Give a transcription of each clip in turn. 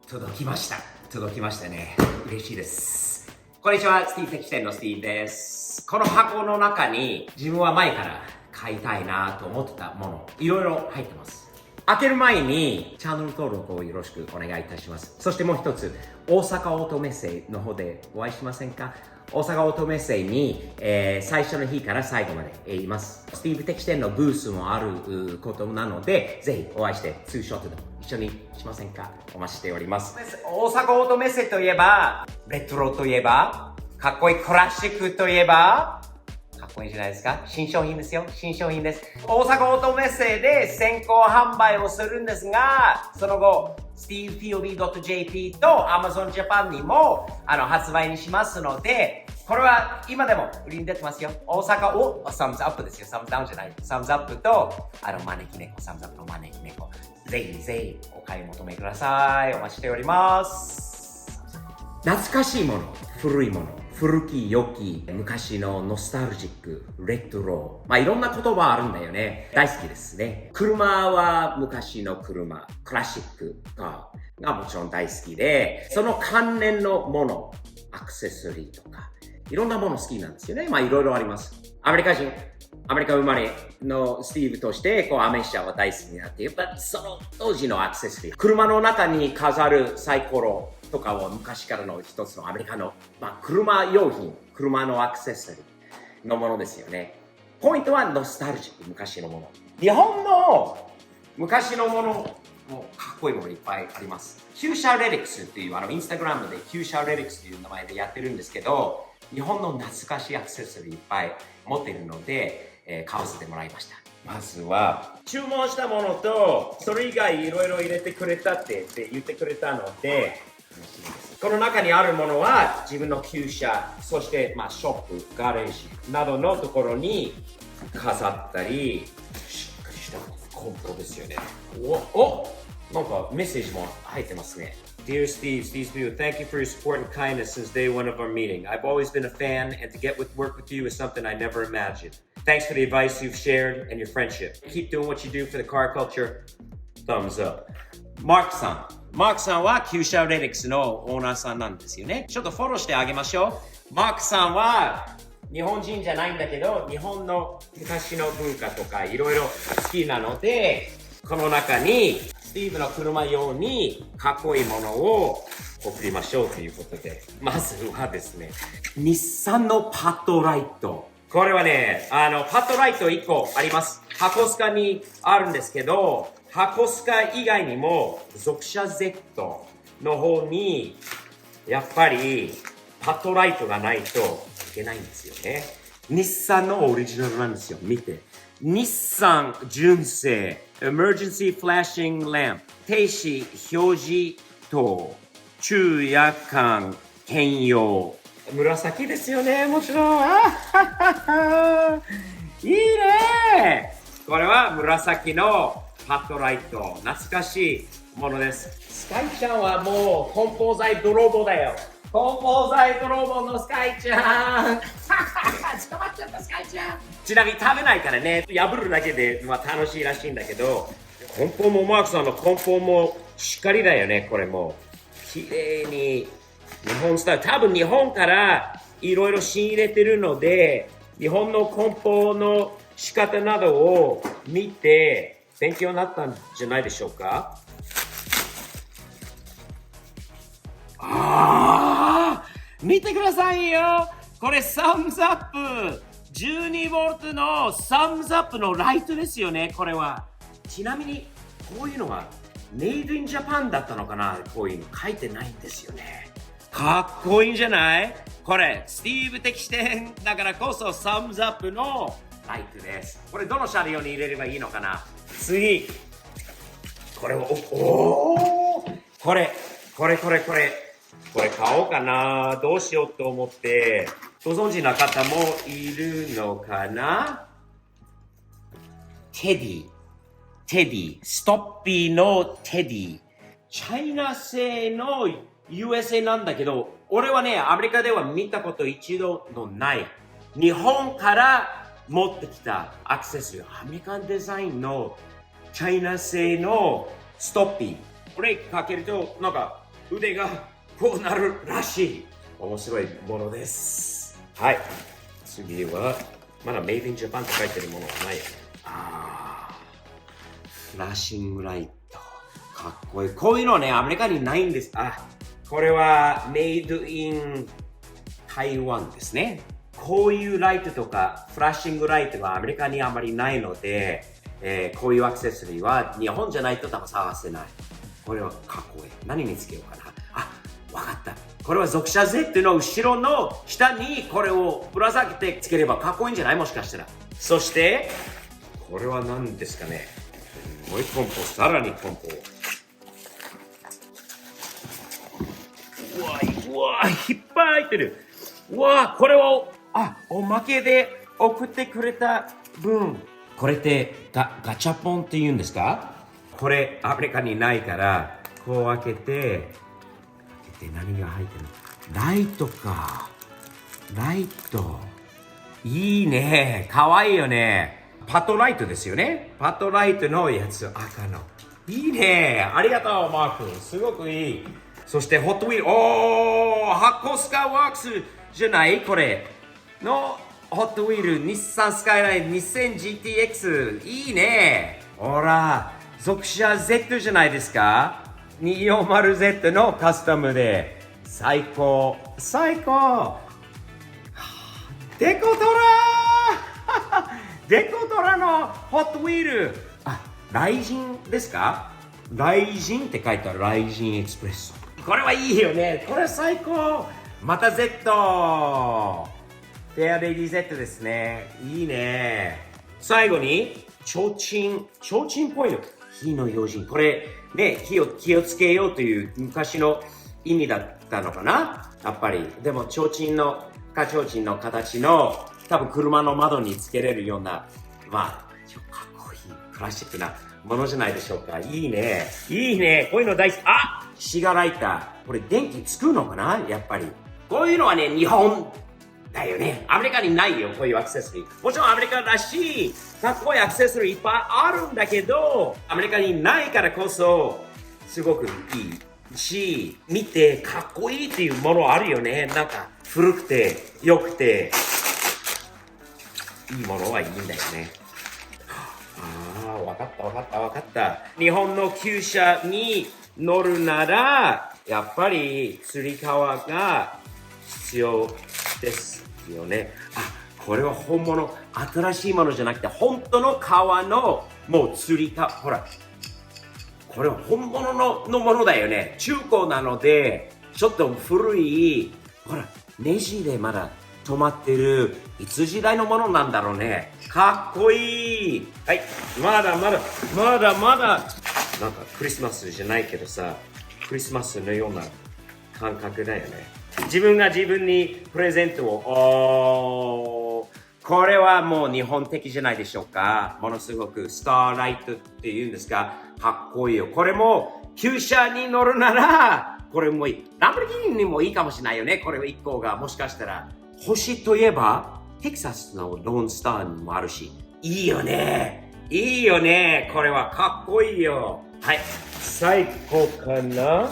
届きました。届きましたね。嬉しいです。こんにちは、スティーブ的視点のスティーブです。この箱の中に自分は前から買いたいなと思ってたもの、いろいろ入ってます。開ける前にチャンネル登録をよろしくお願いいたします。そしてもう一つ、大阪オートメッセの方でお会いしませんか？大阪オートメッセに、最初の日から最後までいます。スティーブ的視点のブースもあることなので、ぜひお会いしてツーショットでも一緒にしませんか？お待ちしております。大阪オートメッセといえば、レトロといえば、かっこいいクラシックといえば、かっこいいじゃないですか。新商品ですよ。新商品です。大阪オートメッセで先行販売をするんですが、その後、StevePOB.jp と Amazon Japan にも発売にしますので、これは今でも売りに出てますよ。大阪をサムズアップですよ。サムズダウンじゃない。サムズアップと、招き猫、サムズアップの招き猫。ぜひぜひお買い求めください。お待ちしております。懐かしいもの、古いもの。古き良き昔のノスタルジック、レトロ。いろんな言葉あるんだよね。大好きですね。車は昔の車、クラシックがもちろん大好きで、その関連のもの、アクセサリーとか、いろんなもの好きなんですよね。いろいろあります。アメリカ人、アメリカ生まれのスティーブとして、アメ車は大好きになって、やっぱその当時のアクセサリー、車の中に飾るサイコロ、とかは昔からの一つのアメリカの、車用品、車のアクセサリーのものですよね。ポイントはノスタルジック、昔のもの。日本の昔のものもかっこいいものいっぱいあります。キューシャレリックスっていうインスタグラムでキューシャレリックスっていう名前でやってるんですけど、日本の懐かしいアクセサリーいっぱい持っているので、買わせてもらいました。まずは、注文したものと、それ以外いろいろ入れてくれたって言ってくれたので、この中にあるものは自分の旧車、そしてショップ、ガレージなどのところに飾ったり、しっかりした梱包ですよね。なんかメッセージも入ってますね。Dear Steve, thank you for your support and kindness since day one of our meeting. I've always been a fan, and to get with work with you is something I never imagined. Thanks for the advice you've shared and your friendship. Keep doing what you do for the car culture. Thumbs up. マークさんはキューシャレリックスのオーナーさんなんですよね。ちょっとフォローしてあげましょう。マークさんは日本人じゃないんだけど、日本の昔の文化とかいろいろ好きなので、この中にスティーブの車用にかっこいいものを送りましょうということで、まずはですね、日産のパッドライト。これはね、パッドライト1個あります。箱スカにあるんですけど、箱スカ以外にも属車 Z の方にやっぱりパッドライトがないといけないんですよね。日産のオリジナルなんですよ。見て。日産純正 Emergency Flashing Lamp 停止表示灯昼夜間兼用。紫ですよね、もちろん。いいね。これは紫のパッドライト、懐かしいものです。スカイちゃんはもう梱包材泥棒だよ。梱包材泥棒のスカイちゃん。捕まっちゃったスカイちゃん。ちなみに食べないからね、破るだけで楽しいらしいんだけど、梱包もマークさんの梱包もしっかりだよね、これも。綺麗に日本スタイル。多分日本からいろいろ仕入れてるので、日本の梱包の仕方などを見て、勉強になったんじゃないでしょうか。見てくださいよ。これサムズアップ 12V のサムズアップのライトですよね。これはちなみにこういうのはメイドインジャパンだったのかな。こういうの書いてないんですよね。かっこいいんじゃない？これスティーブ的視点だからこそサムズアップのライトです。これどの車両に入れればいいのかな。次、これをこれ買おうかな。どうしようと思ってご存知な方もいるのかな。テディストッピーのテディ、チャイナ製の USA なんだけど、俺はねアメリカでは見たこと一度のない日本から持ってきたアクセサリー、アメリカンデザインのチャイナ製のストッピー。これかけるとなんか腕がこうなるらしい。面白いものです。はい。次は、まだ Made in Japan って書いてるものはないよね。フラッシングライト。かっこいい。こういうのね、アメリカにないんです。これは Made in Taiwan ですね。こういうライトとか、フラッシングライトはアメリカにあまりないので、こういうアクセサリーは日本じゃないと多分探せない。これはかっこいい。何につけようかな。わかった。これは属者 Z の後ろの下にこれをぶら下げてつければかっこいいんじゃない？もしかしたら。そして、これは何ですかね。もう一本さらに梱包。うわ、いっぱい入ってる。うわ、これを、おまけで送ってくれた分。これってガチャポンって言うんですか？これアメリカにないから、こう開けて何が入ってるの？ライトか。ライト。いいね。かわいいよね。パトライトですよね。パトライトのやつ、赤の。いいね。ありがとう、マー君。すごくいい。そして、ホットウィール。ハコスカワークスじゃないこれ。の、ホットウィール、日産スカイライン 2000GTX。いいね。ほら、属者 Z じゃないですか。240Z のカスタムで。最高。デコトラデコトラのホットウィール。ライジンですか？ライジンって書いてある。ライジンエクスプレッソ。これはいいよね。これ最高。また Z。フェアレディ Z ですね。いいね。最後に、提灯っぽいの。火の用心。これ、ね、気をつけようという昔の意味だったのかな？やっぱり。でも、提灯の形の、多分車の窓につけれるような、かっこいい、クラシックなものじゃないでしょうか。いいね。こういうの大好き。シガーライター。これ電気つくのかな？やっぱり。こういうのはね、日本だよね。アメリカにないよ、こういうアクセサリー。もちろんアメリカらしい、かっこいいアクセサリーいっぱいあるんだけど、アメリカにないからこそ、すごくいいし、見てかっこいいっていうものあるよね。なんか、古くて、良くて、いいものはいいんだよね。わかった。日本の厩舎に乗るなら、やっぱり、つり革が必要ですよね。これは本物、新しいものじゃなくて、本当の革の、もうつり革、ほら。これは本物のものだよね。中古なので、ちょっと古い、ほら、ネジでまだ止まってる、いつ時代のものなんだろうね。かっこいい。はい、まだ。なんかクリスマスじゃないけどさ、クリスマスのような感覚だよね。自分が自分にプレゼントを、これはもう日本的じゃないでしょうか。ものすごくスターライトっていうんですか。かっこいいよ。これも厩舎に乗るなら、これもいい。ランボルギーニにもいいかもしれないよね。これ1個がもしかしたら。星といえば、テキサスのローンスターにもあるし。いいよね。これはかっこいいよ。はい。最後かな。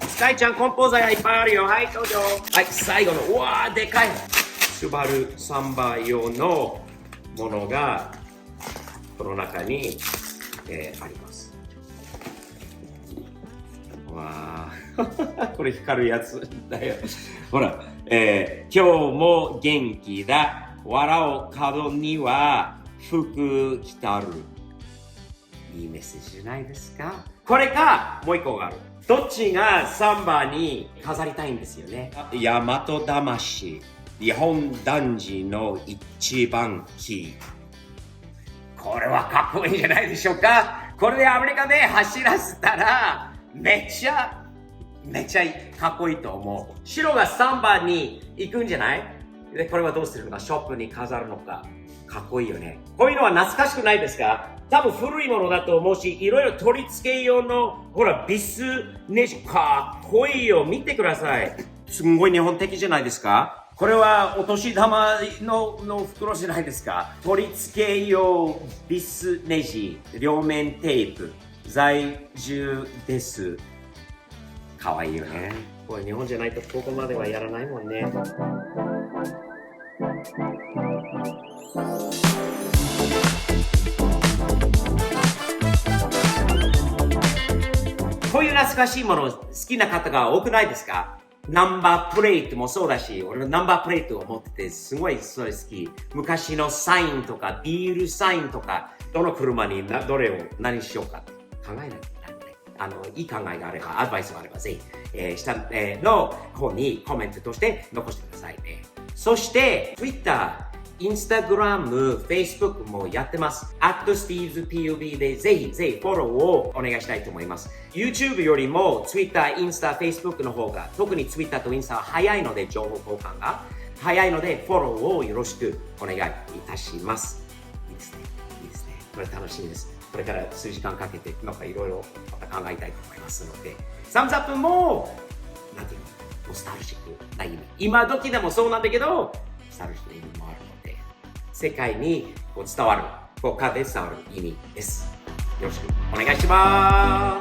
スカイちゃんコンポーザーがいっぱいあるよ。はい、どうぞ。はい、最後の、うわー、でかい。スバルサンバ用のものが、この中に、あります。わー。これ光るやつだよ。ほら、今日も元気だ。笑おう角には福来たる。いいメッセージじゃないですか。これか、もう一個がある。どっちがサンバに飾りたいんですよね。大和魂。日本男児の一番キー。これはかっこいいんじゃないでしょうか。これでアメリカで走らせたら、めっちゃかっこいいと思う。白がサンバに行くんじゃない？で、これはどうするのか、ショップに飾るのか。かっこいいよね。こういうのは懐かしくないですか？多分古いものだと思うし、いろいろ取り付け用の、ほら、ビスネジ、かっこいいよ。見てください。すんごい日本的じゃないですか？これはお年玉の袋じゃないですか？取り付け用ビスネジ、両面テープ、在住です。かわいいよね。これ日本じゃないとここまではやらないもんね。こういう懐かしいもの好きな方が多くないですか？ナンバープレートもそうだし、俺のナンバープレートを持ってて、すごいそれ好き。昔のサインとか、ビールサインとか、どの車にどれを何しようかって考えない。いい考えがあれば、アドバイスがあれば、ぜひ、下の方にコメントとして残してくださいね。そして、Twitter、Instagram、Facebook もやってます。@StevesPUB でぜひぜひフォローをお願いしたいと思います。YouTube よりも Twitter、Insta、Facebook の方が、特に Twitter と Insta は早いので、情報交換が早いので、フォローをよろしくお願いいたします。いいですね。いいですね。これ楽しみです。これから数時間かけて、なんかいろいろまた考えたいと思いますので、サムズアップも、なんていうの、ノスタルジックな意味。今時でもそうなんだけど、ノスタルジックな意味もあるので、世界にこう伝わる、他で伝わる意味です。よろしくお願いします。